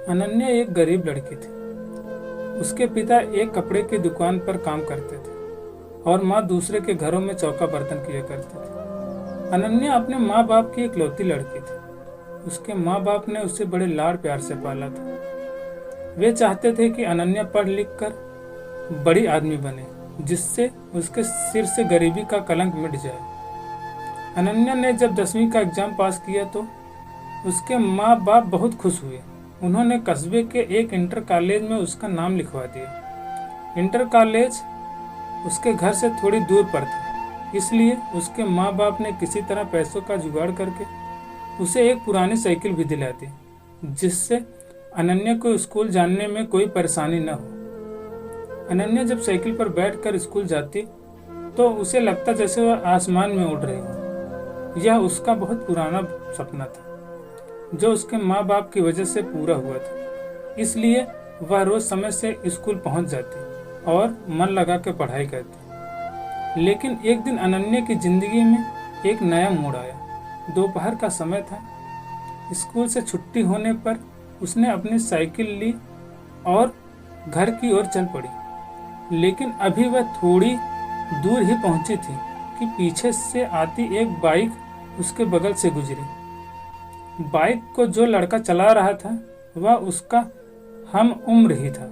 अनन्या एक गरीब लड़की थी। उसके पिता एक कपड़े की दुकान पर काम करते थे और माँ दूसरे के घरों में चौका बर्तन किया करती थी। अनन्या अपने माँ बाप की इकलौती लड़की थी। उसके माँ बाप ने उसे बड़े लाड प्यार से पाला था। वे चाहते थे कि अनन्या पढ़ लिख कर बड़ी आदमी बने, जिससे उसके सिर से गरीबी का कलंक मिट जाए। अनन्या ने जब 10वीं का एग्जाम पास किया तो उसके माँ बाप बहुत खुश हुए। उन्होंने कस्बे के एक इंटर कॉलेज में उसका नाम लिखवा दिया। इंटर कॉलेज उसके घर से थोड़ी दूर पर था, इसलिए उसके माँ बाप ने किसी तरह पैसों का जुगाड़ करके उसे एक पुरानी साइकिल भी दिला दी, जिससे अनन्या को स्कूल जाने में कोई परेशानी न हो। अनन्या जब साइकिल पर बैठकर स्कूल जाती तो उसे लगता जैसे वह आसमान में उड़ रही हो। यह उसका बहुत पुराना सपना था, जो उसके माँ बाप की वजह से पूरा हुआ था। इसलिए वह रोज समय से स्कूल पहुंच जाती और मन लगा के पढ़ाई करती। लेकिन एक दिन अनन्या की जिंदगी में एक नया मोड़ आया। दोपहर का समय था। स्कूल से छुट्टी होने पर उसने अपनी साइकिल ली और घर की ओर चल पड़ी। लेकिन अभी वह थोड़ी दूर ही पहुंची थी कि पीछे से आती एक बाइक उसके बगल से गुजरी। बाइक को जो लड़का चला रहा था वह उसका हम उम्र ही था।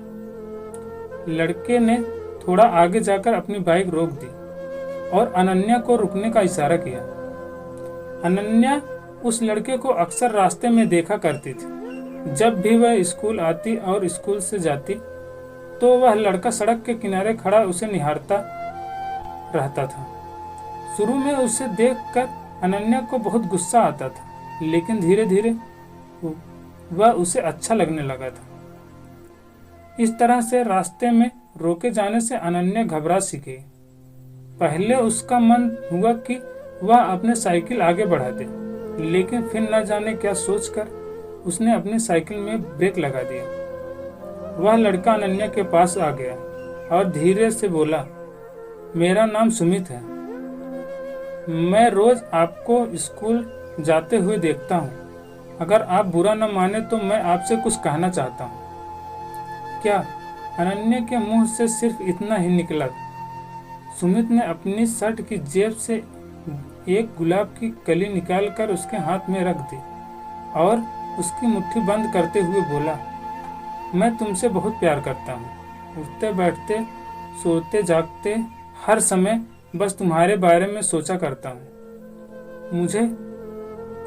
लड़के ने थोड़ा आगे जाकर अपनी बाइक रोक दी और अनन्या को रुकने का इशारा किया। अनन्या उस लड़के को अक्सर रास्ते में देखा करती थी। जब भी वह स्कूल आती और स्कूल से जाती तो वह लड़का सड़क के किनारे खड़ा उसे निहारता रहता था। शुरू में उसे देखकर अनन्या को बहुत गुस्सा आता था, लेकिन धीरे धीरे वह उसे अच्छा लगने लगा था। इस तरह से रास्ते में रोके जाने से अनन्या घबरा सी गई। पहले उसका मन हुआ कि वह अपने साइकिल आगे बढ़ा दे, लेकिन फिर न जाने क्या सोचकर उसने अपनी साइकिल में ब्रेक लगा दिया। वह लड़का अनन्या के पास आ गया और धीरे से बोला, मेरा नाम सुमित है। मैं रोज आपको स्कूल जाते हुए देखता हूँ। अगर आप बुरा न माने तो मैं आपसे कुछ कहना चाहता हूँ। क्या? अनन्या के मुंह से सिर्फ इतना ही निकला। सुमित ने अपनी शर्ट की जेब से एक गुलाब की कली निकालकर उसके हाथ में रख दी और उसकी मुट्ठी बंद करते हुए बोला, मैं तुमसे बहुत प्यार करता हूँ। उठते बैठते, सोते जागते, हर समय बस तुम्हारे बारे में सोचा करता हूँ। मुझे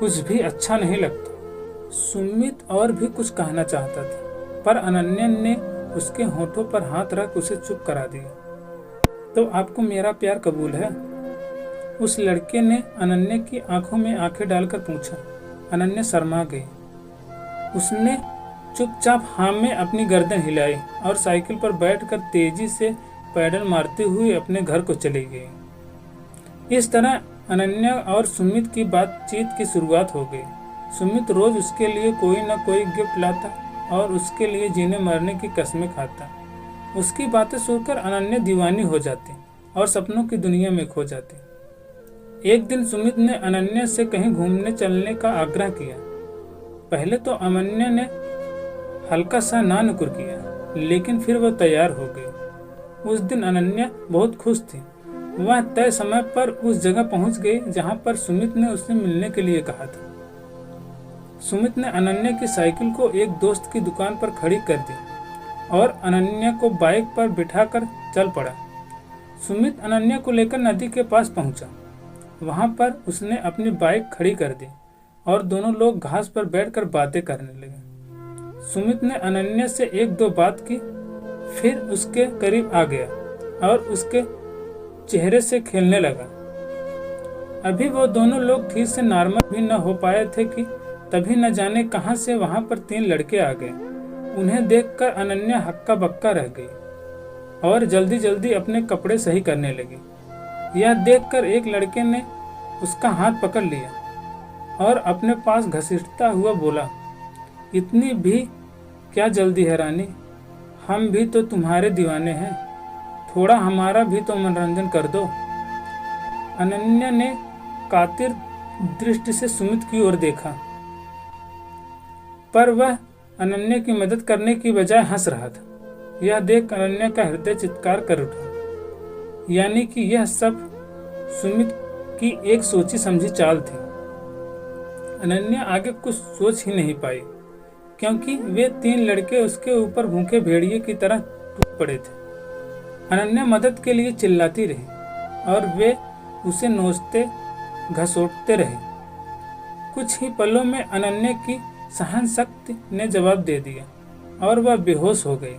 कुछ भी अच्छा नहीं लगता। सुमित और भी कुछ कहना चाहता था, पर अनन्या ने उसके होठों पर हाथ रख उसे चुप करा दिया। तो आपको मेरा प्यार कबूल है? उस लड़के ने अनन्या की आंखों में आंखें डालकर पूछा। अनन्या शर्मा गई। उसने चुपचाप हाँ में अपनी गर्दन हिलाई और साइकिल पर बैठकर तेजी से पैडल मारते हुए अपने घर को चली गई। इस तरह अनन्या और सुमित की बातचीत की शुरुआत हो गई। सुमित रोज उसके लिए कोई न कोई गिफ्ट लाता और उसके लिए जीने मरने की कस्में खाता। उसकी बातें सुनकर अनन्या दीवानी हो जाती और सपनों की दुनिया में खो जाती। एक दिन सुमित ने अनन्या से कहीं घूमने चलने का आग्रह किया। पहले तो अनन्या ने हल्का सा ना नुकुर किया, लेकिन फिर वह तैयार हो गई। उस दिन अनन्या बहुत खुश थी। वह तय समय पर उस जगह पहुंच गई जहां पर सुमित ने उससे मिलने के लिए कहा था। सुमित ने अनन्या की साइकिल को एक दोस्त की दुकान पर खड़ी कर दी और अनन्या को बाइक पर बिठाकर चल पड़ा। सुमित अनन्या को लेकर नदी के पास पहुंचा। वहां पर उसने अपनी बाइक खड़ी कर दी और दोनों लोग घास पर बैठकर बातें करने लगे। सुमित ने अनन्या से एक दो बात की, फिर उसके करीब आ गया और उसके चेहरे से खेलने लगा। अभी वो दोनों लोग ठीक से नॉर्मल भी न हो पाए थे कि तभी न जाने कहां से वहां पर 3 लड़के आ गए। उन्हें देखकर अनन्या हक्का बक्का रह गई और जल्दी जल्दी अपने कपड़े सही करने लगी। यह देखकर एक लड़के ने उसका हाथ पकड़ लिया और अपने पास घसीटता हुआ बोला, इतनी भी क्या जल्दी है रानी, हम भी तो तुम्हारे दीवाने हैं, थोड़ा हमारा भी तो मनोरंजन कर दो। अनन्या ने कातिर दृष्टि से सुमित की ओर देखा, पर वह अनन्या की मदद करने की बजाय हंस रहा था। यह देख अनन्या का हृदय चित्कार कर उठा। यानी कि यह सब सुमित की एक सोची समझी चाल थी। अनन्या आगे कुछ सोच ही नहीं पाई, क्योंकि वे 3 लड़के उसके ऊपर भूखे भेड़िए की तरह टूट पड़े थे। अनन्या मदद के लिए चिल्लाती रही और वे उसे नोचते घसोटते रहे। कुछ ही पलों में अनन्या की सहन शक्ति ने जवाब दे दिया और वह बेहोश हो गई।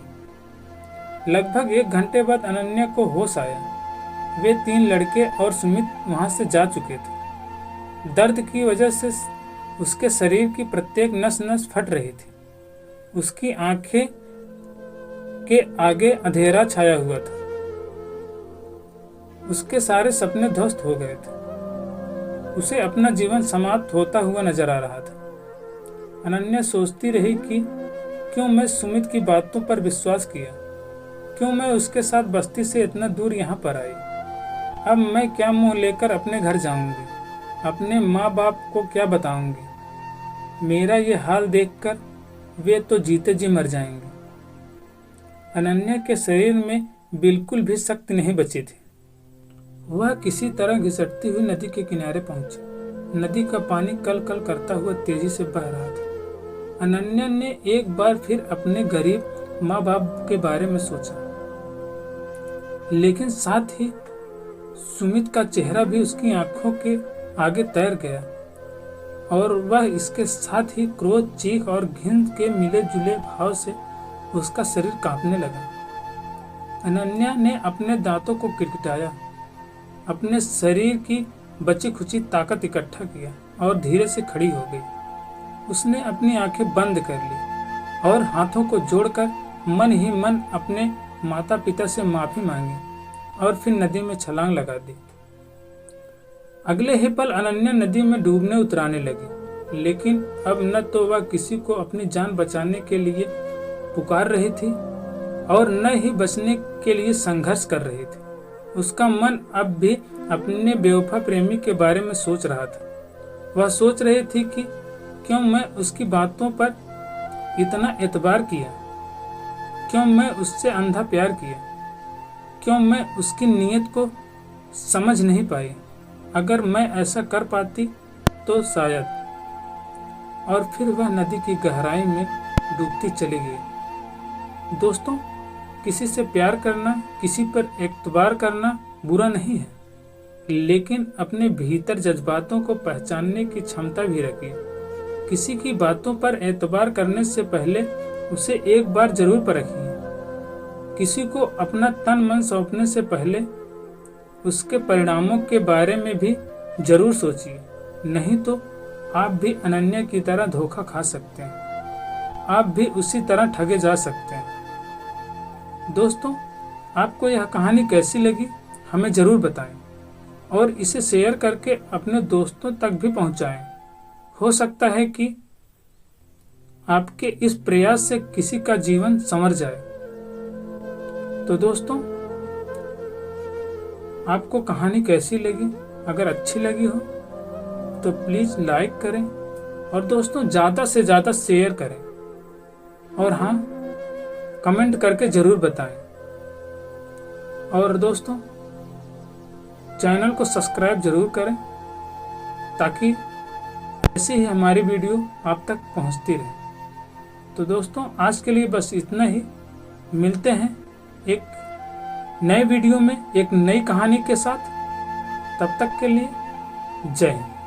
लगभग 1 घंटे बाद अनन्या को होश आया। वे 3 लड़के और सुमित वहां से जा चुके थे। दर्द की वजह से उसके शरीर की प्रत्येक नस नस फट रही थी। उसकी आंखें के आगे अंधेरा छाया हुआ था। उसके सारे सपने ध्वस्त हो गए थे। उसे अपना जीवन समाप्त होता हुआ नजर आ रहा था। अनन्या सोचती रही कि क्यों मैं सुमित की बातों पर विश्वास किया, क्यों मैं उसके साथ बस्ती से इतना दूर यहाँ पर आई। अब मैं क्या मुंह लेकर अपने घर जाऊंगी, अपने माँ बाप को क्या बताऊंगी। मेरा ये हाल देखकर वे तो जीते जी मर जाएंगे। अनन्या के शरीर में बिल्कुल भी शक्ति नहीं बची थी। वह किसी तरह घिसटती हुई नदी के किनारे पहुंची। नदी का पानी कल कल करता हुआ तेजी से बह रहा था। अनन्या ने एक बार फिर अपने गरीब माँ बाप के बारे में सोचा, लेकिन साथ ही सुमित का चेहरा भी उसकी आंखों के आगे तैर गया और वह इसके साथ ही क्रोध, चीख और घिन के मिले जुले भाव से उसका शरीर कांपने लगा। अनन्या ने अपने दांतों को किरकिटाया, अपने शरीर की बची खुची ताकत इकट्ठा किया और धीरे से खड़ी हो गई। उसने अपनी आंखें बंद कर ली और हाथों को जोड़कर मन ही मन अपने माता पिता से माफी मांगी और फिर नदी में छलांग लगा दी। अगले ही पल अनन्या नदी में डूबने उतराने लगी, लेकिन अब न तो वह किसी को अपनी जान बचाने के लिए पुकार रही थी और न ही बचने के लिए संघर्ष कर रही थी। उसका मन अब भी अपने बेवफा प्रेमी के बारे में सोच रहा था। वह सोच रही थी कि क्यों मैं उसकी बातों पर इतना एतबार किया, क्यों मैं उससे अंधा प्यार किया, क्यों मैं उसकी नीयत को समझ नहीं पाई। अगर मैं ऐसा कर पाती तो शायद। और फिर वह नदी की गहराई में डूबती चली गई। दोस्तों, किसी से प्यार करना, किसी पर एतबार करना बुरा नहीं है, लेकिन अपने भीतर जज्बातों को पहचानने की क्षमता भी रखिए। किसी की बातों पर एतबार करने से पहले उसे एक बार जरूर परखिए। किसी को अपना तन मन सौंपने से पहले उसके परिणामों के बारे में भी जरूर सोचिए, नहीं तो आप भी अनन्या की तरह धोखा खा सकते हैं। आप भी उसी तरह ठगे जा सकते हैं। दोस्तों, आपको यह कहानी कैसी लगी हमें जरूर बताएं और इसे शेयर करके अपने दोस्तों तक भी पहुंचाएं। हो सकता है कि आपके इस प्रयास से किसी का जीवन संवर जाए। तो दोस्तों, आपको कहानी कैसी लगी? अगर अच्छी लगी हो तो प्लीज लाइक करें और दोस्तों ज़्यादा से ज़्यादा शेयर करें और हाँ, कमेंट करके ज़रूर बताएं। और दोस्तों, चैनल को सब्सक्राइब ज़रूर करें ताकि ऐसे ही हमारी वीडियो आप तक पहुंचती रहे। तो दोस्तों, आज के लिए बस इतना ही। मिलते हैं एक नए वीडियो में एक नई कहानी के साथ। तब तक के लिए जय हिंद।